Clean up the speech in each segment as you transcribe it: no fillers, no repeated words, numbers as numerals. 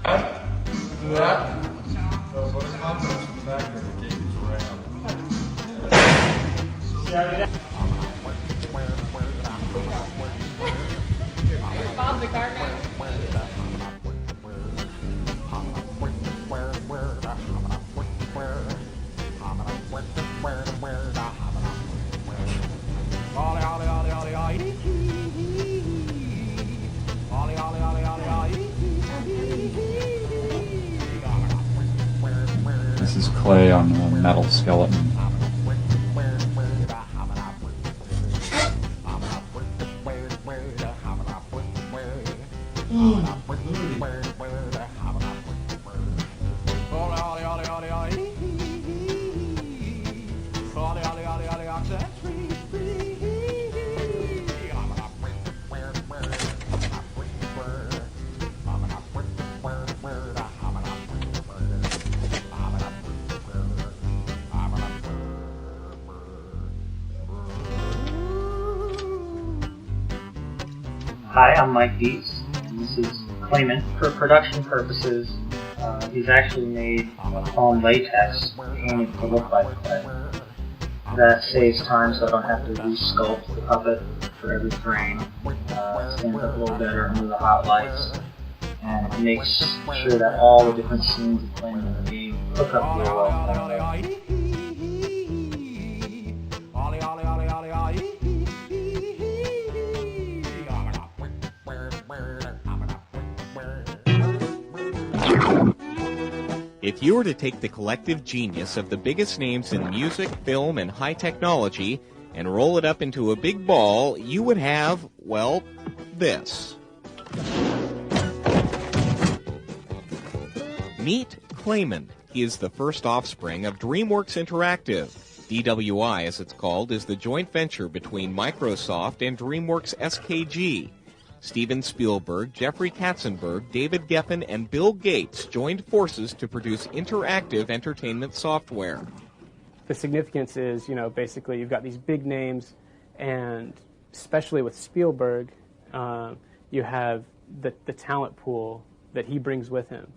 That was a confidence factor that gave you around. Bob the gardener. This is clay on a metal skeleton. Hi, I'm Mike Dietz, and this is Clayman. For production purposes, he's actually made a foam latex painted to look like clay. That saves time so I don't have to re-sculpt the puppet for every frame. Stands up a little better under the hot lights, and it makes sure that all the different scenes of Clayman in the game hook up real well. If you were to take the collective genius of the biggest names in music, film, and high technology and roll it up into a big ball, you would have, well, this. Meet Clayman. He is the first offspring of DreamWorks Interactive. DWI, as it's called, is the joint venture between Microsoft and DreamWorks SKG. Steven Spielberg, Jeffrey Katzenberg, David Geffen, and Bill Gates joined forces to produce interactive entertainment software. The significance is, basically you've got these big names, and especially with Spielberg, you have the talent pool that he brings with him.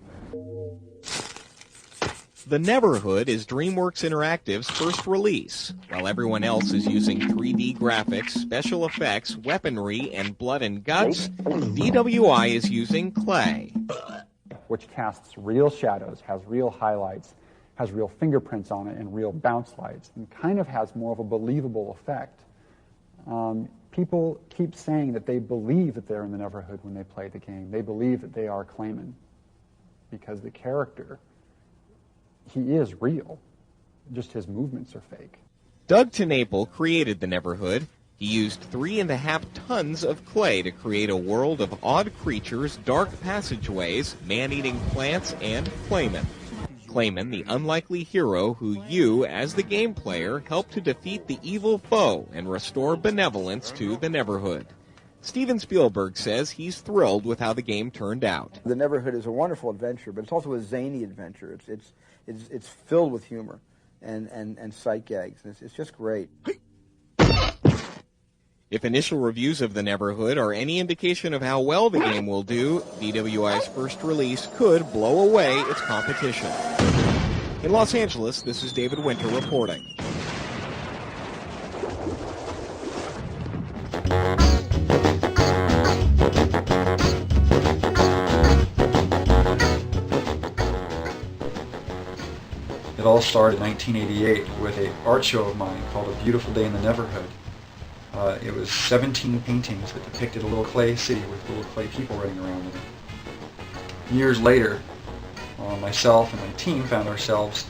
The Neverhood is DreamWorks Interactive's first release. While everyone else is using 3D graphics, special effects, weaponry, and blood and guts, DWI is using clay. Which casts real shadows, has real highlights, has real fingerprints on it, and real bounce lights, and kind of has more of a believable effect. People keep saying that they believe that they're in the Neverhood when they play the game. They believe that they are Clayman, because the character, he is real, just his movements are fake. Doug TenNapel created the Neverhood. He used 3.5 tons of clay to create a world of odd creatures, dark passageways, man-eating plants, and Clayman. Clayman, the unlikely hero who you, as the game player, help to defeat the evil foe and restore benevolence to the Neverhood. Steven Spielberg says he's thrilled with how the game turned out. The Neverhood is a wonderful adventure, but it's also a zany adventure. It's filled with humor and sight gags, and it's just great. If initial reviews of the Neverhood are any indication of how well the game will do, DWI's first release could blow away its competition. In Los Angeles, this is David Winter reporting. It all started in 1988 with an art show of mine called A Beautiful Day in the Neverhood. It was 17 paintings that depicted a little clay city with little clay people running around in it. Years later, myself and my team found ourselves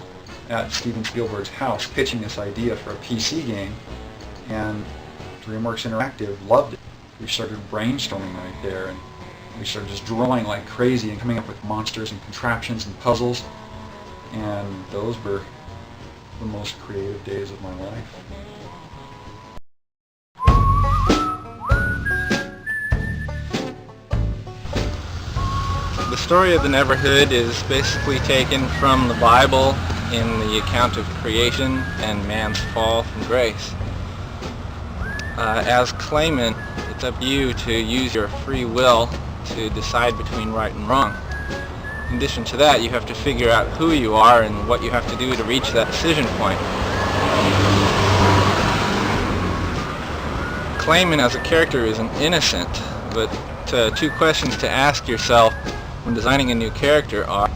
at Steven Spielberg's house pitching this idea for a PC game, and DreamWorks Interactive loved it. We started brainstorming right there, and we started just drawing like crazy and coming up with monsters and contraptions and puzzles, and those were the most creative days of my life. The story of the Neverhood is basically taken from the Bible in the account of creation and man's fall from grace. As Clayman, it's up to you to use your free will to decide between right and wrong. addition to that, you have to figure out who you are and what you have to do to reach that decision point. Clayman as a character is an innocent, but two questions to ask yourself when designing a new character are,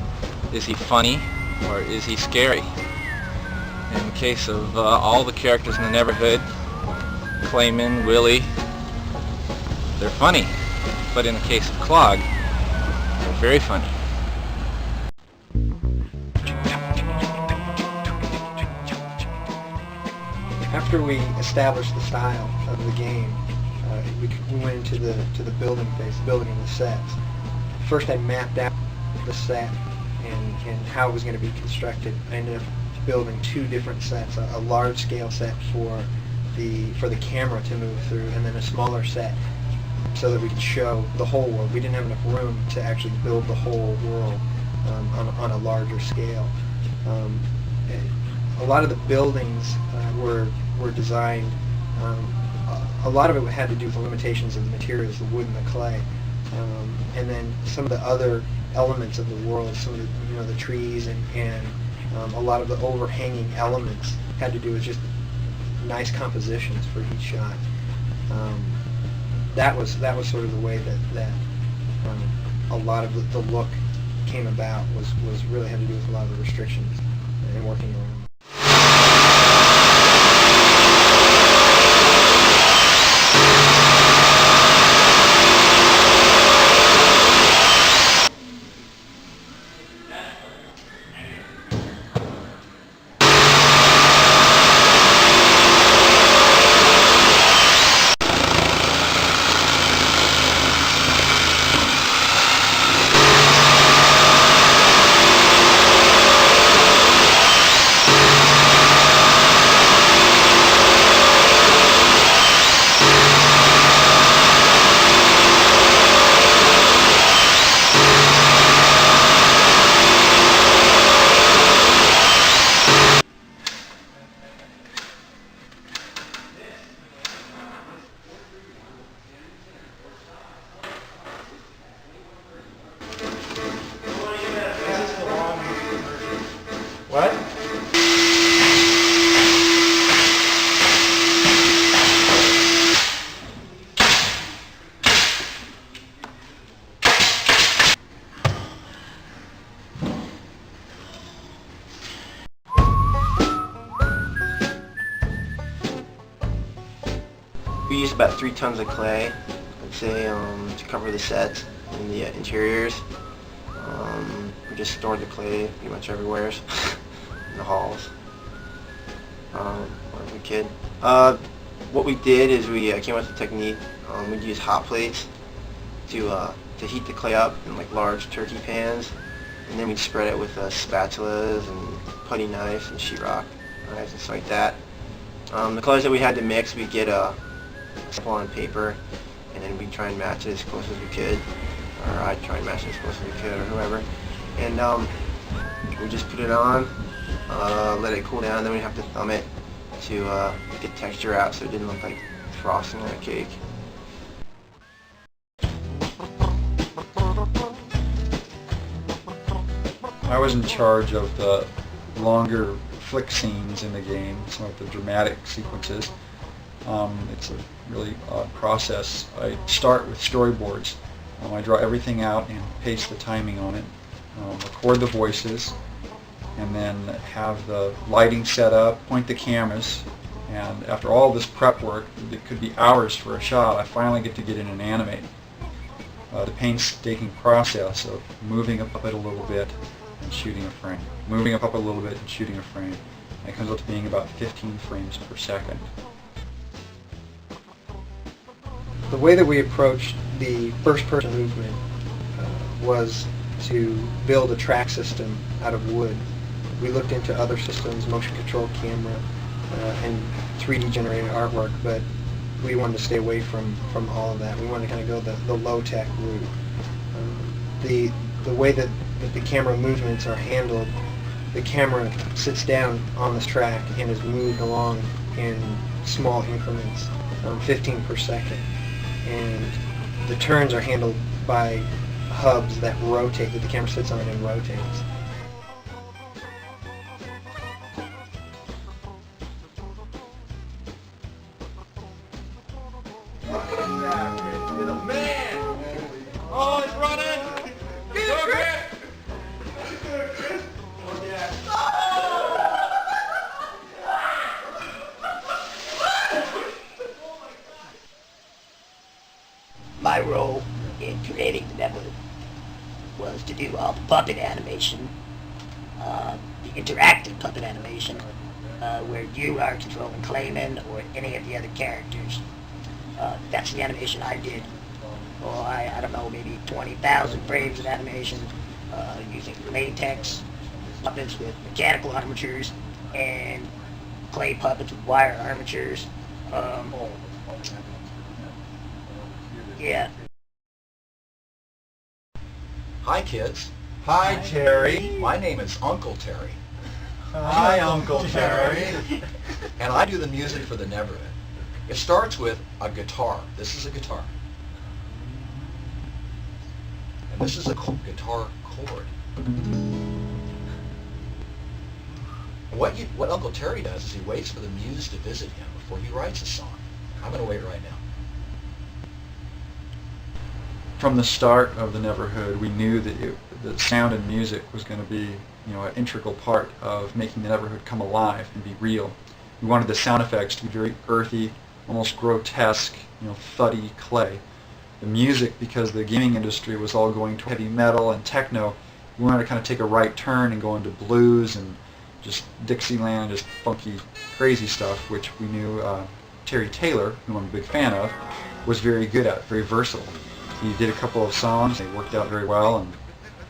is he funny or is he scary? In the case of all the characters in the Neverhood, Clayman, Willie, they're funny. But in the case of Clog, they're very funny. After we established the style of the game, we went into the building phase, building the sets. First I mapped out the set and how it was going to be constructed. I ended up building two different sets, a large scale set for the camera to move through, and then a smaller set so that we could show the whole world. We didn't have enough room to actually build the whole world on a larger scale. A lot of the buildings were designed, a lot of it had to do with the limitations of the materials, the wood and the clay, and then some of the other elements of the world, some of the trees and a lot of the overhanging elements had to do with just nice compositions for each shot. That was sort of the way that a lot of the look came about, was really had to do with a lot of the restrictions and working around. What? We used about 3 tons of clay, I'd say, to cover the sets and the interiors. We just stored the clay pretty much everywhere in the halls wherever we could. What we did is we came up with a technique. We'd use hot plates to heat the clay up in like large turkey pans, and then we'd spread it with spatulas and putty knives and sheetrock knives and stuff like that. The colors that we had to mix, we'd get a sample on paper, and then we'd try and match it as close as we could, or I'd try and match it as close as we could, or whoever. And we just put it on, let it cool down, then we'd have to thumb it to get texture out so it didn't look like frosting on a cake. I was in charge of the longer flick scenes in the game, some of the dramatic sequences. It's a really odd process. I start with storyboards. I draw everything out and paste the timing on it, record the voices, and then have the lighting set up, point the cameras, and after all this prep work, it could be hours for a shot, I finally get to get in and animate. The painstaking process of moving up it a little bit and shooting a frame, moving up a little bit and shooting a frame. And it comes up to being about 15 frames per second. The way that we approached the first-person movement was to build a track system out of wood. We looked into other systems, motion control camera, and 3D generated artwork, but we wanted to stay away from all of that. We wanted to kind of go the low-tech route. The way that the camera movements are handled, the camera sits down on this track and is moved along in small increments, 15 per second. And the turns are handled by hubs that rotate, that the camera sits on and rotates. Oh, it's running! Go, Chris! My role in creating the Neverhood was to do all the puppet animation, the interactive puppet animation, where you are controlling Clayman or any of the other characters. That's the animation I did. Oh, I don't know, maybe 20,000 frames of animation using latex puppets with mechanical armatures and clay puppets with wire armatures. Yeah. Hi, kids. Hi, Terry. My name is Uncle Terry. Hi, Uncle Terry. And I do the music for the Neverhood. It starts with a guitar. This is a guitar. And this is a guitar chord. What Uncle Terry does is he waits for the muse to visit him before he writes a song. I'm going to wait right now. From the start of the Neverhood, we knew that the sound and music was going to be, an integral part of making the Neverhood come alive and be real. We wanted the sound effects to be very earthy, almost grotesque, thuddy clay. The music, because the gaming industry was all going to heavy metal and techno, we wanted to kind of take a right turn and go into blues and just Dixieland, just funky, crazy stuff, which we knew Terry Taylor, whom I'm a big fan of, was very good at, very versatile. He did a couple of songs, they worked out very well, and,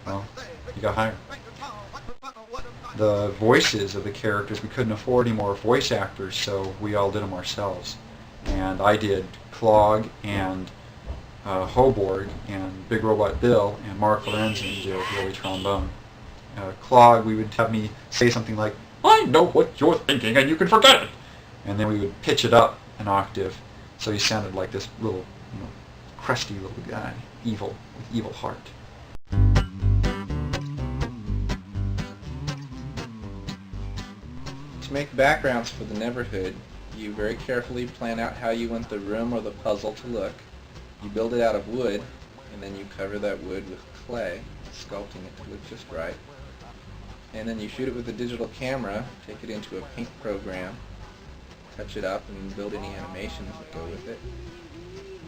well, he got hired. The voices of the characters, we couldn't afford any more voice actors, so we all did them ourselves. And I did Clog and Hoborg and Big Robot Bill, and Mark Lorenzen did Billy Trombone. Clog, we would have me say something like, "I know what you're thinking and you can forget it!" And then we would pitch it up an octave, so he sounded like this little, crusty little guy, evil, with evil heart. To make backgrounds for the Neverhood, you very carefully plan out how you want the room or the puzzle to look. You build it out of wood, and then you cover that wood with clay, sculpting it to look just right. And then you shoot it with a digital camera, take it into a paint program, touch it up, and build any animations that go with it.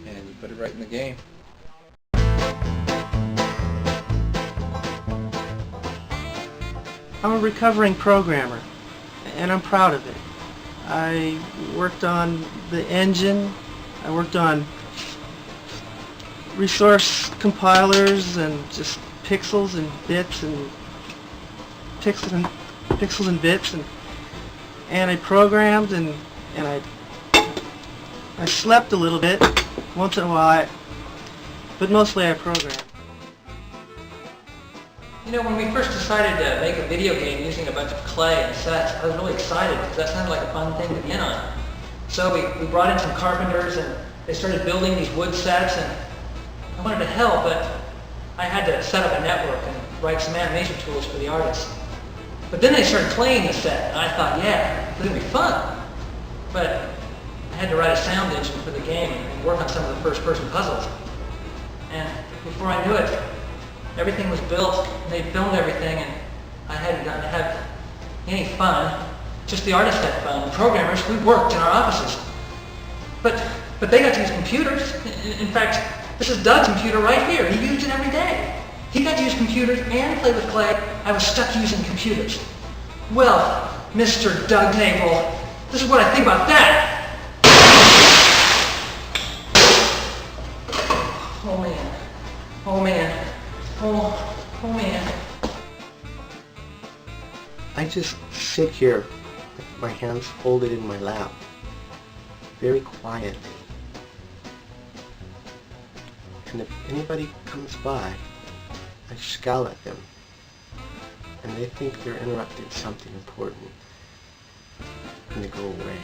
And you put it right in the game. I'm a recovering programmer, and I'm proud of it. I worked on the engine, I worked on resource compilers and just pixels and bits and pixels and bits, and I programmed and I slept a little bit once in a while, but mostly I programmed. When we first decided to make a video game using a bunch of clay and sets, I was really excited because that sounded like a fun thing to get on. So we brought in some carpenters and they started building these wood sets, and I wanted to help, but I had to set up a network and write some animation tools for the artists. But then they started playing the set, and I thought, yeah, it's going to be fun. But I had to write a sound engine for the game and work on some of the first-person puzzles. And before I knew it, everything was built, and they filmed everything, and I hadn't gotten to have any fun. Just the artists had fun. The programmers, we worked in our offices. But they got to use computers. In fact, this is Doug's computer right here. He used it every day. He got to use computers and play with clay. I was stuck using computers. Well, Mr. Doug Nagle, this is what I think about that. Oh man. Oh man. Oh man. I just sit here with my hands folded in my lap, very quietly. And if anybody comes by, I scowl at them, and they think they're interrupting something important, and they go away.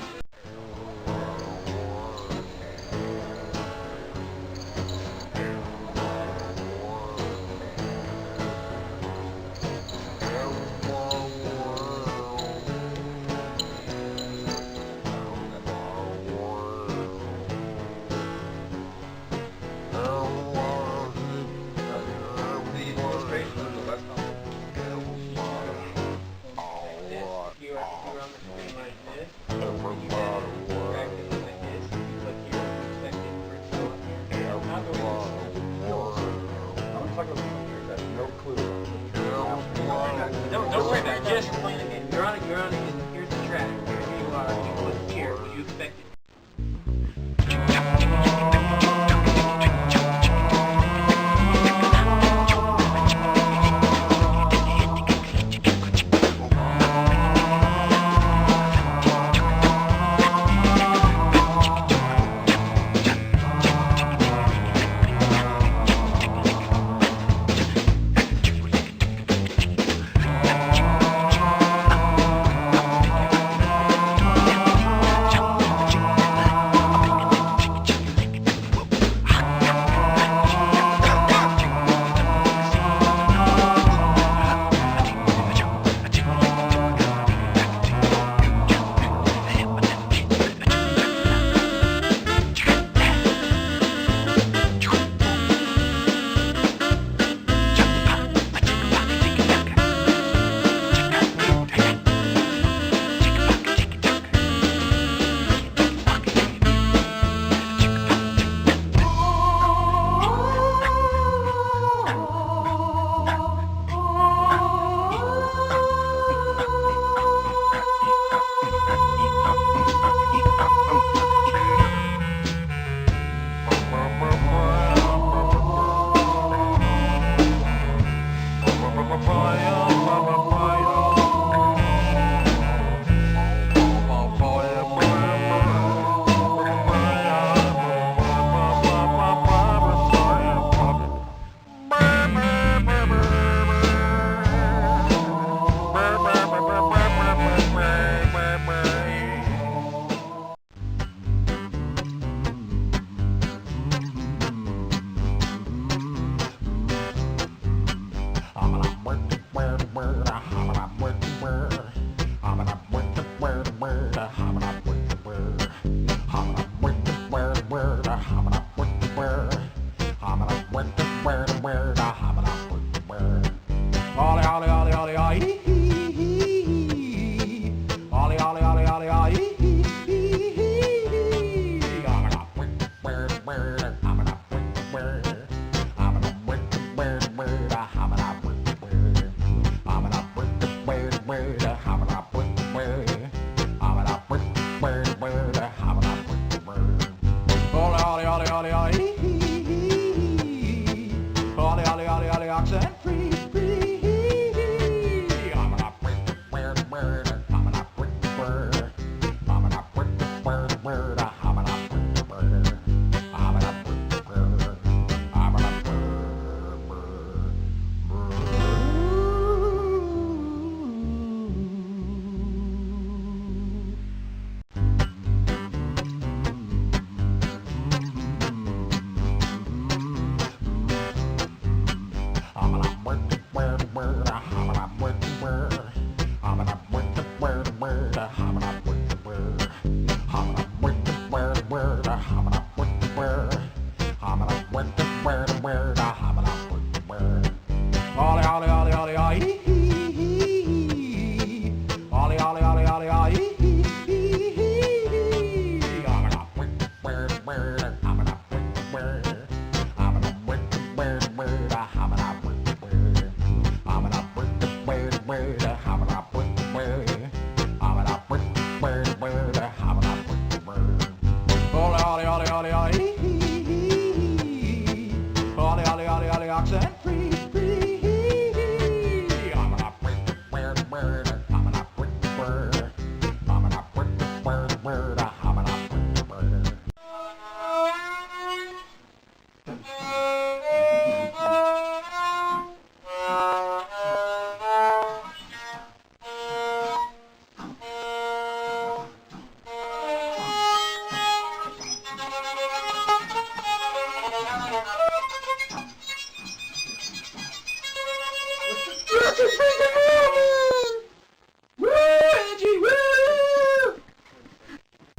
Word.